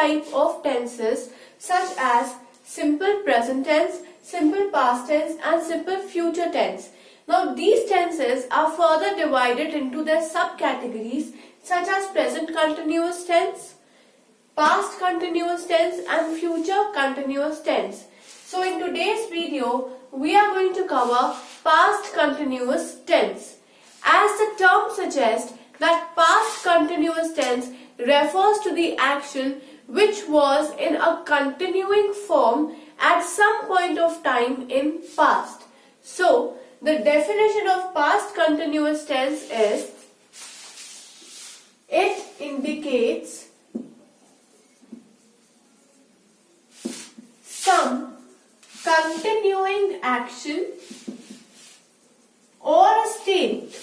type of tenses such as simple present tense, simple past tense and simple future tense. Now these tenses are further divided into their subcategories such as present continuous tense, past continuous tense and future continuous tense. So in today's video, we are going to cover past continuous tense. As the term suggests that past continuous tense refers to the action which was in a continuing form at some point of time in past. So the definition of past continuous tense is, it indicates some continuing action or a state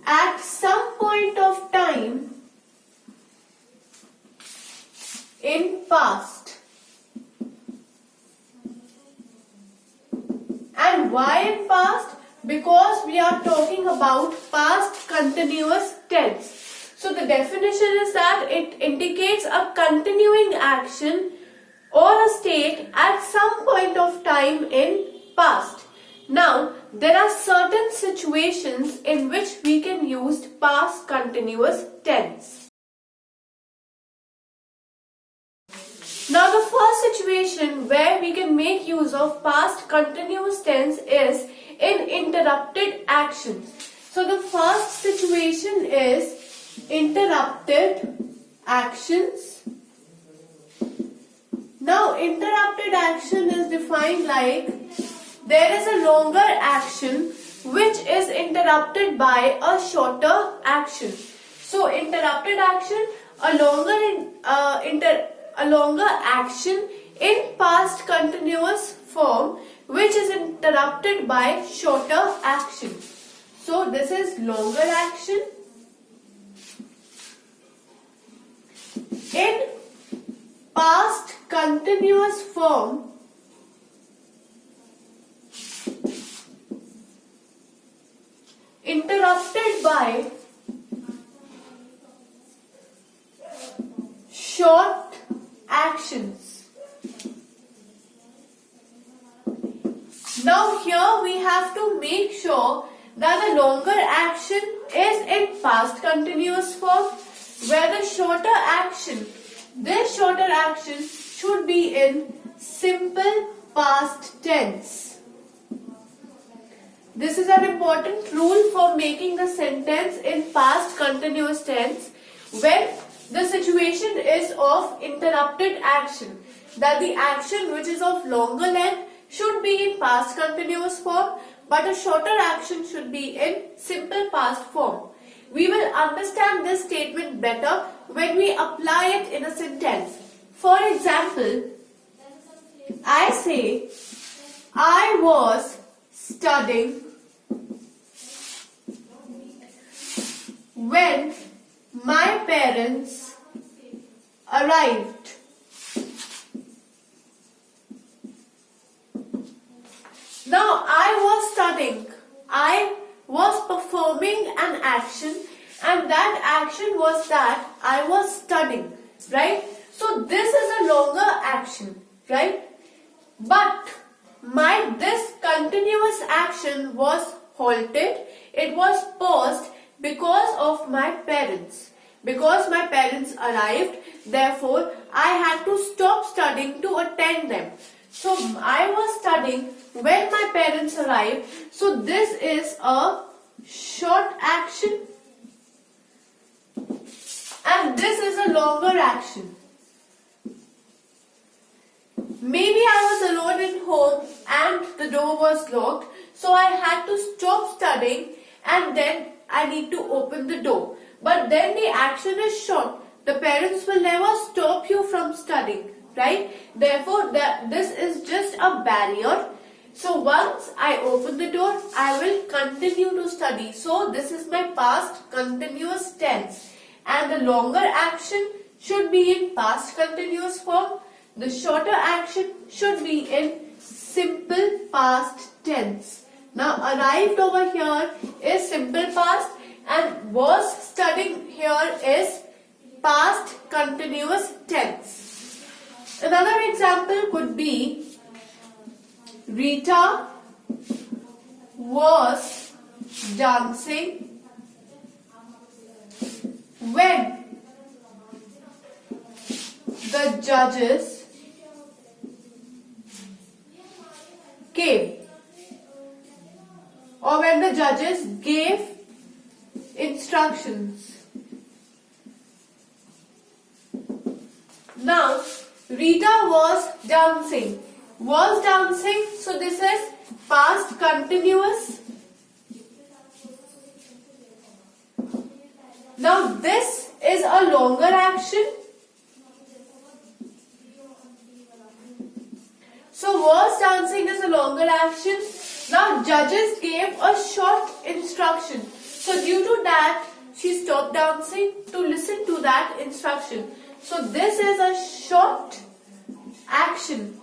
at some point of time in past. And why in past? Because we are talking about past continuous tense. So the definition is that it indicates a continuing action or a state at some point of time in past. Now, there are certain situations in which we can use past continuous tense. Now, the first situation where we can make use of past continuous tense is in interrupted actions. So, the first situation is interrupted actions. Now, interrupted action is defined like there is a longer action which is interrupted by a shorter action. So, interrupted action, a longer action in past continuous form which is interrupted by shorter action. So, this is longer action. In past continuous form, interrupted by short actions. Now here we have to make sure that the longer action is in past continuous form, where the shorter action, this shorter action should be in simple past tense. This is an important rule for making the sentence in past continuous tense when the situation is of interrupted action, that the action which is of longer length should be in past continuous form, but a shorter action should be in simple past form. We will understand this statement better when we apply it in a sentence. For example, I say, I was studying when my parents arrived. Now, I was studying. I was performing an action, and that action was that I was studying, right? So, this is a longer action, right? But this continuous action was halted. It was paused because of my parents. Because my parents arrived, therefore, I had to stop studying to attend them. So, I was studying when my parents arrived. So, this is a short action. And this is a longer action. Maybe I was alone in home and the door was locked. So, I had to stop studying and then I need to open the door. But then the action is short. The parents will never stop you from studying, right? Therefore, this is just a barrier. So once I open the door, I will continue to study. So this is my past continuous tense. And the longer action should be in past continuous form. The shorter action should be in simple past tense. Now arrived over here is simple past. and was studying here is past continuous tense. Another example could be Rita was dancing when the judges came, or when the judges gave instructions. Now, Rita was dancing. Was dancing, so this is past continuous. Now, this is a longer action. So, was dancing is a longer action. Now, judges gave a short instruction. So, due to that, she stopped dancing to listen to that instruction. So, this is a short action.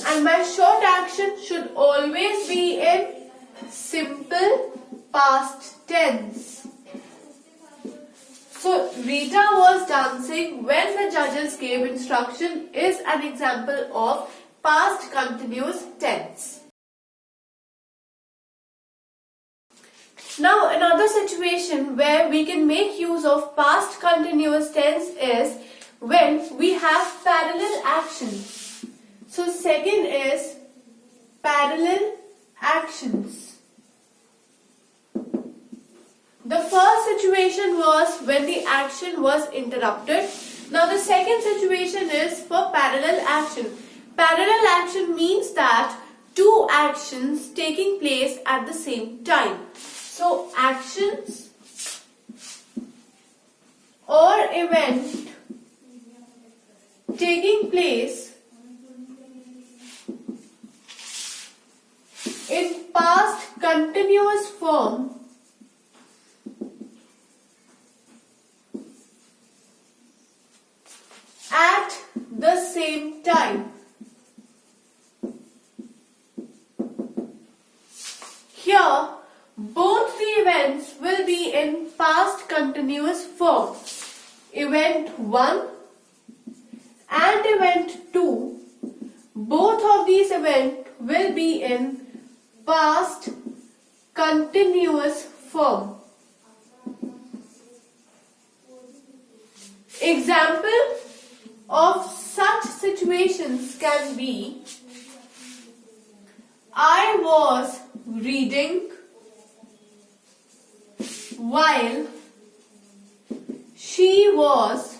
And my short action should always be in simple past tense. So, Rita was dancing when the judges gave instruction is an example of past continuous tense. Now, another situation where we can make use of past continuous tense is when we have parallel actions. So, second is parallel actions. The first situation was when the action was interrupted. Now, the second situation is for parallel action. Parallel action means that two actions taking place at the same time. So, actions or event taking place in past continuous form at the same time. Here, both the events will be in past continuous form. Event 1 and event 2, both of these events will be in past continuous form. Example of such situations can be I was reading while she was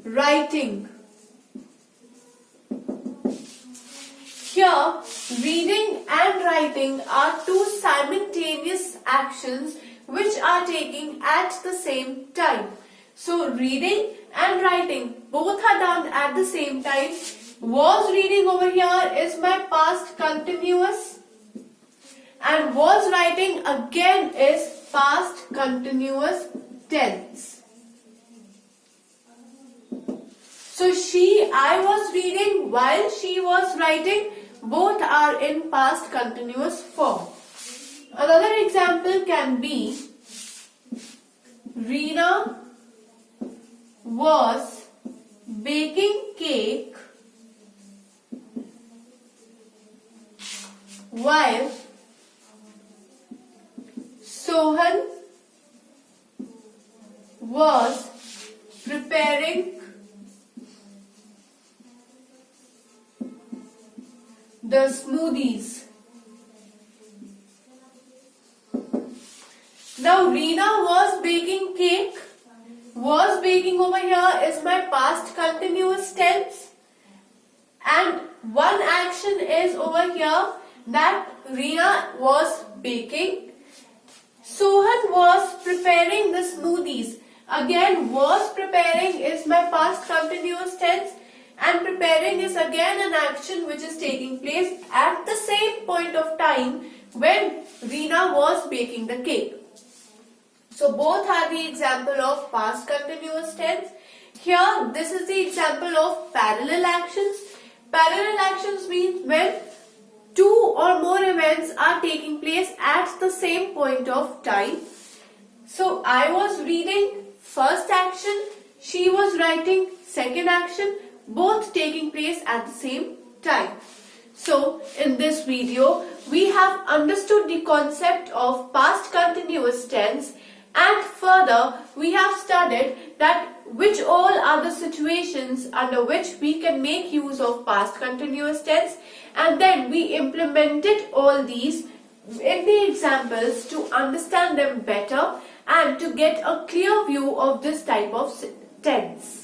writing. Here, reading and writing are two simultaneous actions which are taking at the same time. So, reading and writing both are done at the same time. Was reading over here is my past continuous, and was writing again is past continuous tense. So, I was reading while she was writing, both are in past continuous form. Another example can be Reena was baking cake while Sohan was preparing the smoothies. Now, Reena was baking cake. Was baking over here is my past continuous tense, and one action is over here that Reena was baking. Sohan was preparing the smoothies. Again, was preparing is my past continuous tense, and preparing is again an action which is taking place at the same point of time when Reena was baking the cake. So both are the example of past continuous tense. Here, this is the example of parallel actions. Parallel actions means when two or more events are taking place at the same point of time. So I was reading first action, she was writing second action, both taking place at the same time. So in this video, we have understood the concept of past continuous tense, and further we have studied that which all are the situations under which we can make use of past continuous tense, and then we implemented all these in the examples to understand them better and to get a clear view of this type of tense.